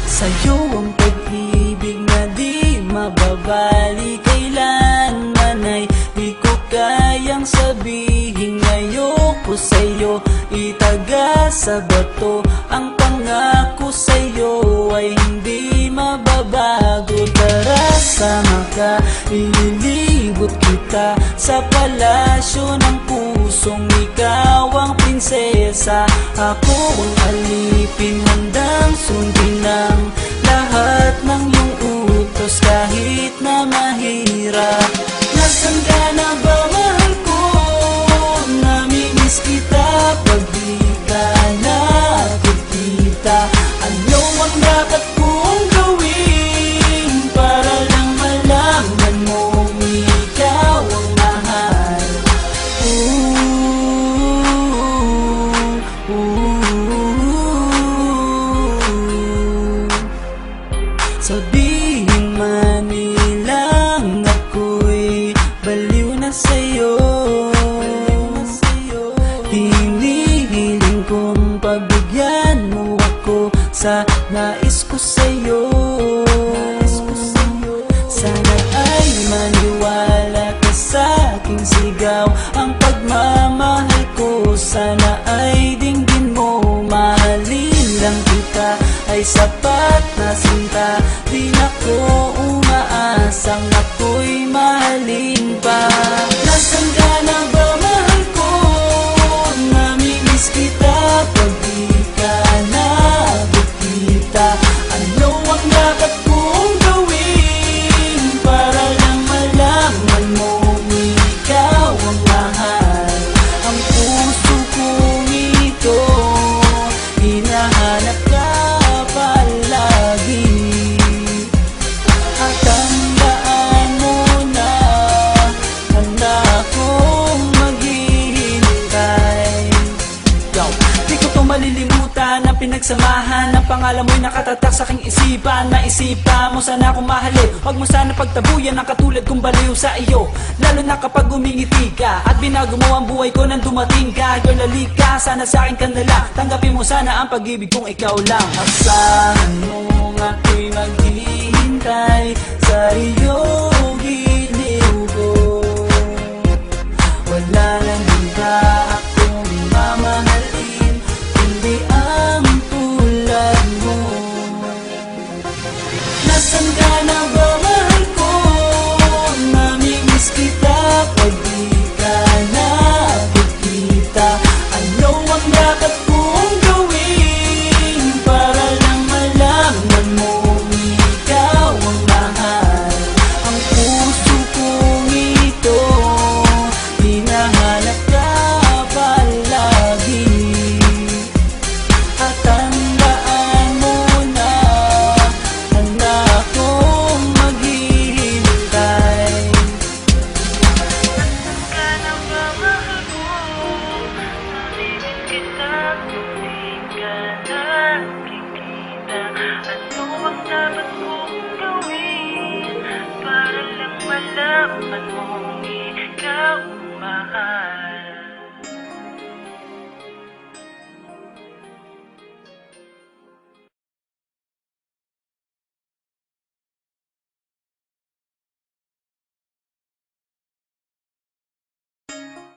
Sa'yo ang pag-ibig na di mababali, kailanman ay di ko kayang sabihin. Ngayoko sa'yo itaga sa bato, ang pangako sa'yo ay hindi mababago. Tara sama ka, ililibot kita sa palasyo ng pusong ikaw ang prinsesa. Ako ang alipin, handang sundin ng lahat ng iyong utos kahit na mahirap. Nasaan ka na ba, mahal ko? Namimiss kita pag di ka nakikita. Ano ang dapat kong gawin para lang malaman mo ikaw ang mahal? Sabihin man nilang ako'y baliw na sa'yo, hinihiling kong pagbigyan mo ako sa nais ko sa'yo. Sana ay maniwala ka sa aking sigaw, ang pagmamahal ko sana ay dinggin mo. Mahalin lang kita ay sapat na sinta, di na ko umaasang ako'y mahalin pa. Nasaan ka na ba, mahal ko? Namimiss kita pag di ka nakikita. Ano ang dapat kong gawin para lang malaman mo ikaw ang mahal? Ang puso kong ito hinahanap ka palagi, at tandaan mo na handa akong maghihintay. Yo, di ko to malilimutan ang pinagsamahan, ang pangalan mo'y nakatatak sa aking isipan. Naisipan mo sana akong mahalin, huwag mo sana pagtabuyan ang katulad kong baliw sa iyo. Lalo na kapag umingiti ka at binago mo ang buhay ko nang dumating ka. Girl, halika, sana sa akin ka na lang, tanggapin mo sana ang pag-ibig kong ikaw lang. Asahan mo ako'y maghihintay sa iyong giliw ko, wala nang iba.